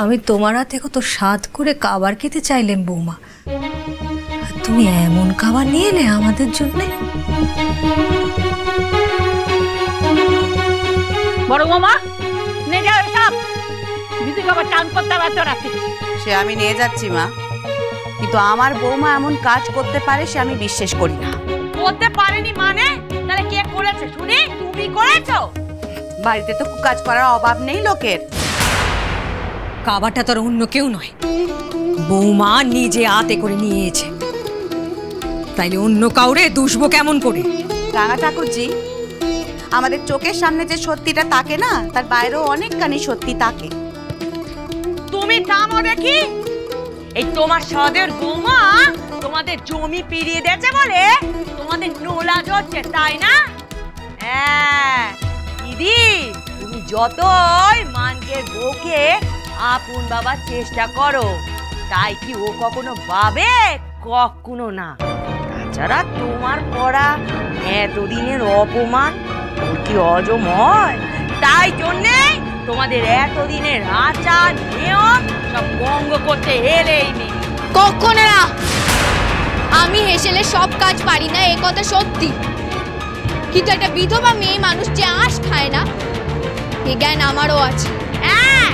আমি তোমার হাতে কত স্বাদ করে খাবার খেতে চাইলেন বৌমা, তুমি এমন খাবার নিয়ে এলে আমাদের জন্য। বড় মামা নিয়ে যাও সব দিদি খাবার টান করতে রাখি। সে আমি নিয়ে যাচ্ছি মা, কিন্তু আমার বৌমা এমন কাজ করতে পারে সে আমি বিশ্বাস করি না। করতে পারেনি মানে? তাহলে কে করেছে শুনি? তুমি করেছো? বাড়িতে তো কাজ করার অভাব নেই লোকের। খাবারটা তোর অন্য কেউ নয়, বৌমা নিজে হাতে করে নিয়েছে, তাইলে অন্য কাউরে দুষবো কেমন করে? রাঙা ঠাকুরজি, আমাদের চোখের সামনে যে সত্যিটা তাকে না, তার বাইরেও অনেকখানি সত্যি তাকে। তুমি থামো দেখি। এই তোমার সদের বৌমা তোমাদের জমি পিড়িয়ে দিয়েছে বলে তোমাদের নোলা ঝরছে, তাই না? হ্যাঁ দিদি, তুমি যতই মানকের বউকে আপন বাবার চেষ্টা করো, তাই কি ও কখনো ভাবে? কখনো না। তাছাড়া তোমার করা এতদিনের অপমান কি অজময়? তাই জন্যে তোমাদের এতদিনের আচার নিয়ম সব ভঙ্গ করতে এলেই নেই। কখনো না। আমি হেসেলে সব কাজ পারি না, এ কথা সত্যি, কিন্তু একটা বিধবা মেয়ে মানুষ যে আঁশ খায় না এ জ্ঞান আমারও আছে। হ্যাঁ,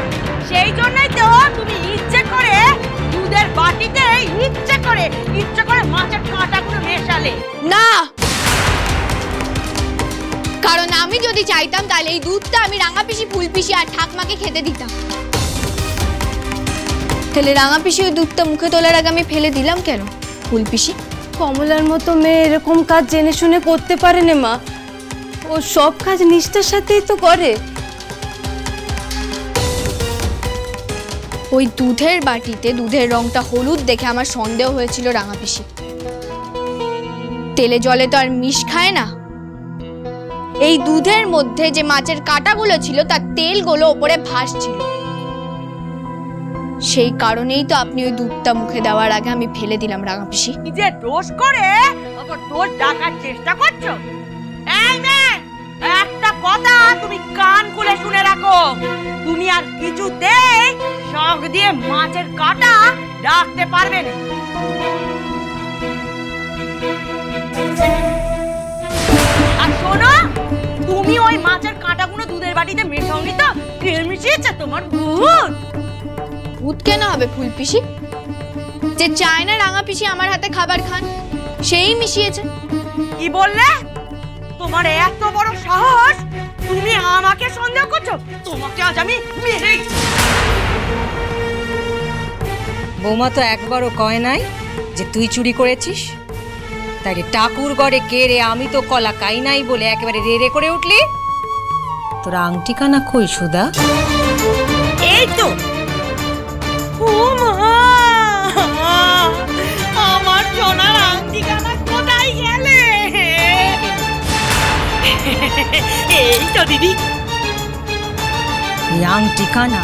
সেই জন্যই তো তুমি ইচ্ছে করে দুধের বাটিতে ইচ্ছে করে মাছের কাঁটাগুলো মেশালে। না, কারণ আমি যদি চাইতাম তাহলে এই দুধটা আমি রাঙা পিসি, ফুল পিসি আর ঠাকমাকে খেতে দিতাম। তাহলে রাঙা পিসি ওই দুধটা মুখে তোলার আগে আমি ফেলে দিলাম কেন? ফুল পিসি কমলার মতো মেয়ে এরকম কাজ জেনে শুনে করতে পারে না মা, ও সব কাজ নিষ্ঠার সাথেই তো করে। ওই দুধের বাটিতে দুধের রংটা হলুদ দেখে আমার সন্দেহ হয়েছিল রাঙা পিসি। তেলে জলে তো আর মিশ খায় না। এই দুধের মধ্যে যে মাছের কাঁটাগুলো ছিল তার তেলগুলো ওপরে ভাসছিল, সেই কারণেই তো আপনি ওই দুধটা মুখে দেওয়ার আগে আমি ফেলে দিলাম রাঙা পিসি। নিজে দোষ করে আবার দোষ ঢাকার চেষ্টা করছো। এই মেয়ে, একটা কথা তুমি কান খুলে শুনে রাখো, তুমি আর কিছুতেই শখ দিয়ে মাছের কাঁটা রাখতে পারবে না। আর শোনো, তুমি ওই মাছের কাঁটাগুলো দুধের বাটিতে মেশাওনি তো? কে মিশিয়েছে তোমার ভূত? ভূত কেন হবে ফুল পিসি? যে চায় না রাঙা পিসি আমার হাতে খাবার খান সেই মিশিয়েছে। কি বললে? তোমার এত বড় সাহস, তুমি আমাকে সন্দেহ করছো? তোমাকে আজ আমি মেরেই। বৌমা তো একবারও কয় নাই যে তুই চুরি করেছিস, তাই রে ঠাকুর ঘরে কে রে, আমি তো কলা খাই নাই বলে একেবারে রে করে উঠলি। তোর আংটি কানা কই সুদা? এই তো। ও মা, আমার সোনার আংটি কানা কোথায় গেলে? এই তো দিদি। এই আংটি কানা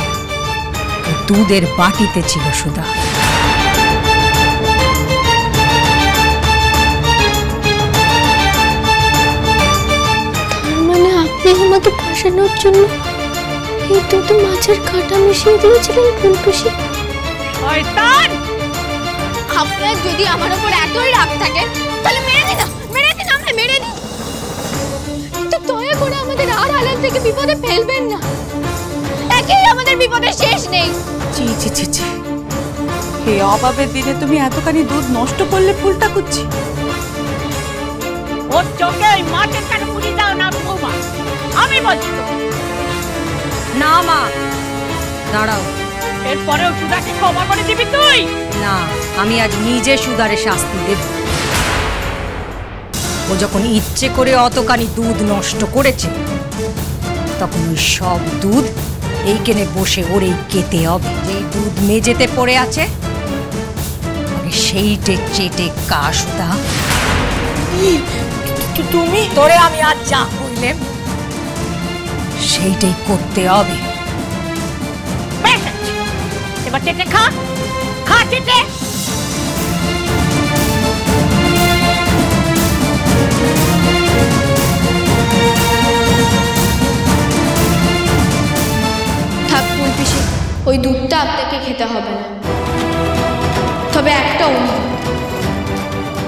দুধের বাটিতে ছিল সুদা। মানে আপনি আমাকে ফাঁসানোর জন্য এই দুধে মাছের কাঁটা মিশিয়ে দিয়েছিলেন ফুল পিসি? শয়তান! আপনার যদি আমার উপর এতই রাগ থাকে তাহলে মেরে দিন, আমাকে মেরে দিন। তো দয়া করে আমাদের আর হালাল থেকে বিপদে ফেলবেন না, একেই আমাদের বিপদের শেষ নেই। ছি ছি ছি ছি, এই অভাবের দিনে তুমি এতখানি দুধ নষ্ট করলে ফুলটা করছি। ওর চোখে ওই মাছের কাটা পুড়িয়ে দাও না বৌমা, আমি বলছি তো। না মা, দাঁড়াও। এরপরেও সুধাকে ক্ষমা করে দিবি তুই? না, আমি আজ নিজে সুধারে শাস্তি দেব। ও যখন ইচ্ছে করে অতখানি দুধ নষ্ট করেছে, তখন ওই সব দুধ এইখানে বসে ওরেই কেতে হবে। যেই দুধ মেঝেতে পড়ে আছে সেইটে চেটে কা সুধা। তুমি তোরে আমি আজ যা কইলেম সেইটাই করতে হবে। এবার চেটে খা, খা চেটে। থাক ফুল পিসি, ওই দুধটা আপনাকে খেতে হবে না। তবে একটা অনুরোধ,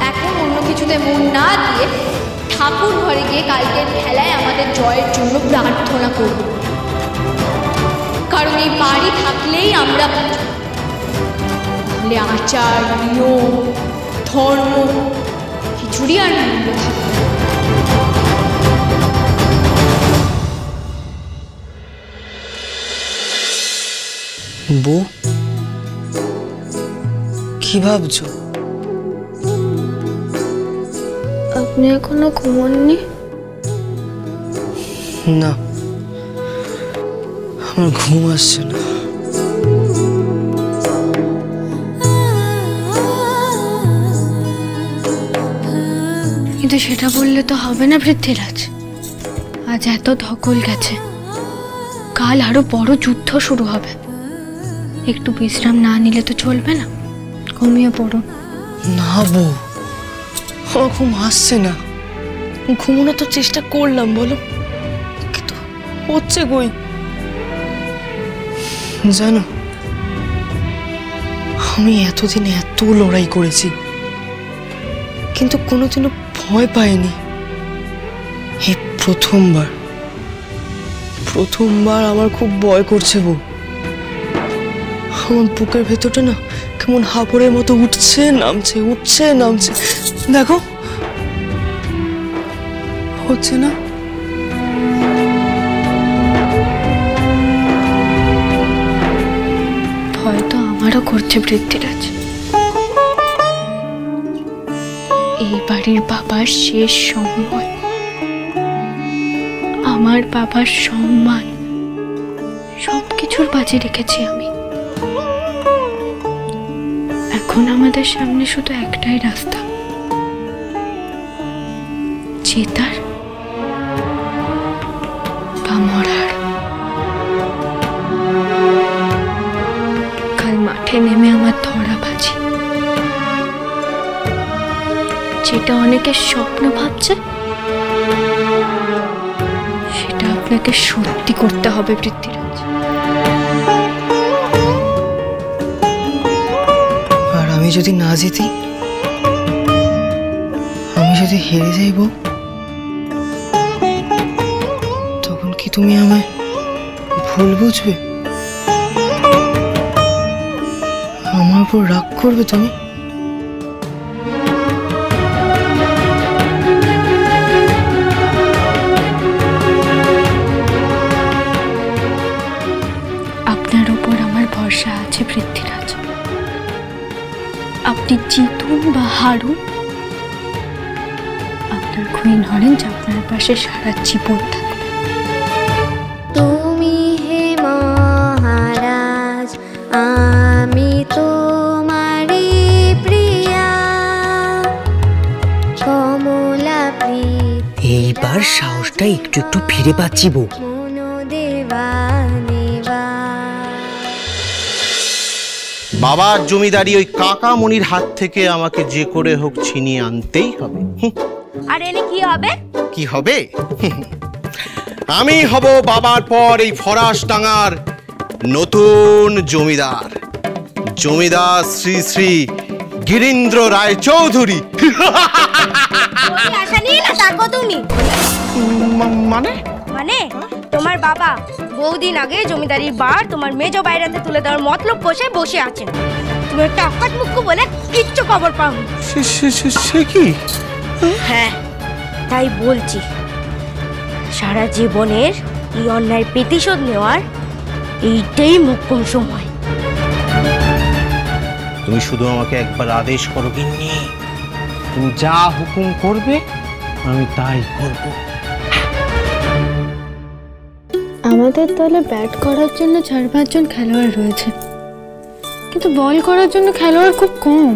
এখন অন্য কিছুতে মন না দিয়ে ঠাকুর ঘরে গিয়ে কালকের খেলায় আমাদের জয়ের জন্য প্রার্থনা করব। কারণ এই বাড়ি থাকলেই আমরা তাহলে আচার, নিয়ম, ধর্ম কিছুরই আর মূল্য থাকবে না। বউ, কি ভাবছো? আপনি এখনো ঘুমোননি? না, আমার ঘুম আসছে না। কিন্তু সেটা বললে তো হবে না পৃথ্বীরাজ। আজ এত ধকল গেছে, কাল আরো বড় যুদ্ধ শুরু হবে। একটু বিশ্রাম না নিলে তো চলবে না। ঘুমিয়ে পড়ুন। না বউ, আমার ঘুম আসছে না। ঘুমানোর তো চেষ্টা করলাম বলো, কিন্তু হচ্ছে কই। জানো, আমি এতদিন এত লড়াই করেছি, কিন্তু কোনোদিনও ভয় পাইনি। এই প্রথমবার আমার খুব ভয় করছে বউ। আমার বুকের ভেতরটা না কেমন হাঁপড়ের মতো উঠছে নামছে। দেখো, হচ্ছে না? ভয় তো আমারও করছে পৃথ্বীরাজ। এই বাড়ির বাবার শেষ সময়, আমার বাবার সম্মান সবকিছুর বাজি রেখেছি আমি। এখন আমাদের সামনে শুধু একটাই রাস্তা, জেতার বা মরার। কাল মাঠে নেমে আমার ধরা বাজি, যেটা অনেকে স্বপ্ন ভাবছে সেটা আপনাকে সত্যি করতে হবে পৃথ্বীরাজ। আর আমি যদি না জিতি, আমি যদি হেরে যাইব, তখন কি তুমি আমায় ভুল বুঝবে? আমার উপর রাগ করবে তুমি? আপনার উপর আমার ভরসা আছে পৃথ্বীরাজ। আপনি জিতুন বা হারুন, আপনার কুইন অরেঞ্জ আপনার পাশে সারা জীবন থাকবে। তুমি হে মহারাজ, আমি তোমারি প্রিয়া, কমলা প্রীতি। এইবার সাহসটা একটু একটু ফিরে পাচ্ছি বউ। বাবার জমিদারি ওই কাকা মনির হাত থেকে আমাকে যে করে হোক ছিনিয়ে আনতেই হবে। আর এনে কি হবে? কি হবে? আমি হব বাবার পর এই ফরাসডাঙ্গার নতুন জমিদার, জমিদার শ্রী শ্রী গিরীন্দ্র রায় চৌধুরী। আশা নিয়ে না থাকো তুমি। মানে তোমার বাবা বহুদিন আগে জমিদারির বার তোমার মেজো বাইরাতে তুলে দেওয়ার মতলব কষে বসে আছেন। তুমি একটা অকাট মুখ্য বলে কিচ্ছু খবর পাও। সে কি? হ্যাঁ, তাই বলছি, সারা জীবনের এই অন্যায় প্রতিশোধ নেওয়ার এইটাই মোক্ষম সময়। তুমি শুধু আমাকে একবার আদেশ করো গিন্নি, তুমি যা হুকুম করবে আমি তাই করব। আমাদের দলে ব্যাট করার জন্য 4-5 জন খেলোয়াড় রয়েছে, কিন্তু বল করার জন্য খেলোয়াড় খুব কম।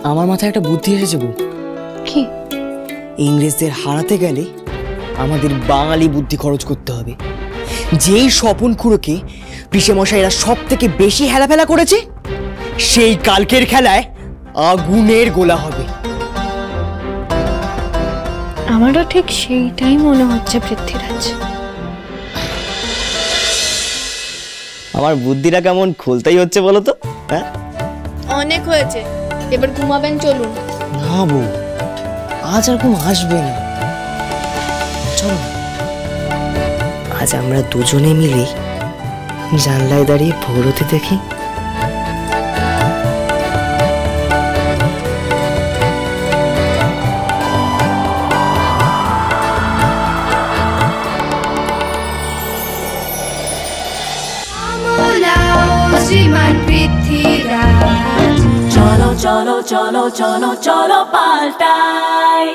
আমার মাথায় একটা বুদ্ধি এসেছে বউ। কি? ইংরেজদের হারাতে গেলে আমাদের বাঙালি বুদ্ধি খরচ করতে হবে। যেই স্বপন খুঁড়োকে পিসেমশাইরা সব থেকে বেশি হেলাফেলা করেছে, সেই কালকের খেলায় আগুনের গোলা হবে। আমারও ঠিক সেইটাই মনে হচ্ছে পৃথ্বীরাজ। আমার বুদ্ধিটা কেমন খুলতেই হচ্ছে বলো তো? হ্যাঁ, অনেক হয়েছে, এবার ঘুমাবেন, চলুন। না বউ, আজ আর ঘুম আসবে না। চলো, আজ আমরা দুজনে মিলে জানলায় দাঁড়িয়ে ভোরতে দেখি। শ্রীমান পৃথ্বীরাজ, চলো চলো চলো চলো চলো পাল্টাই।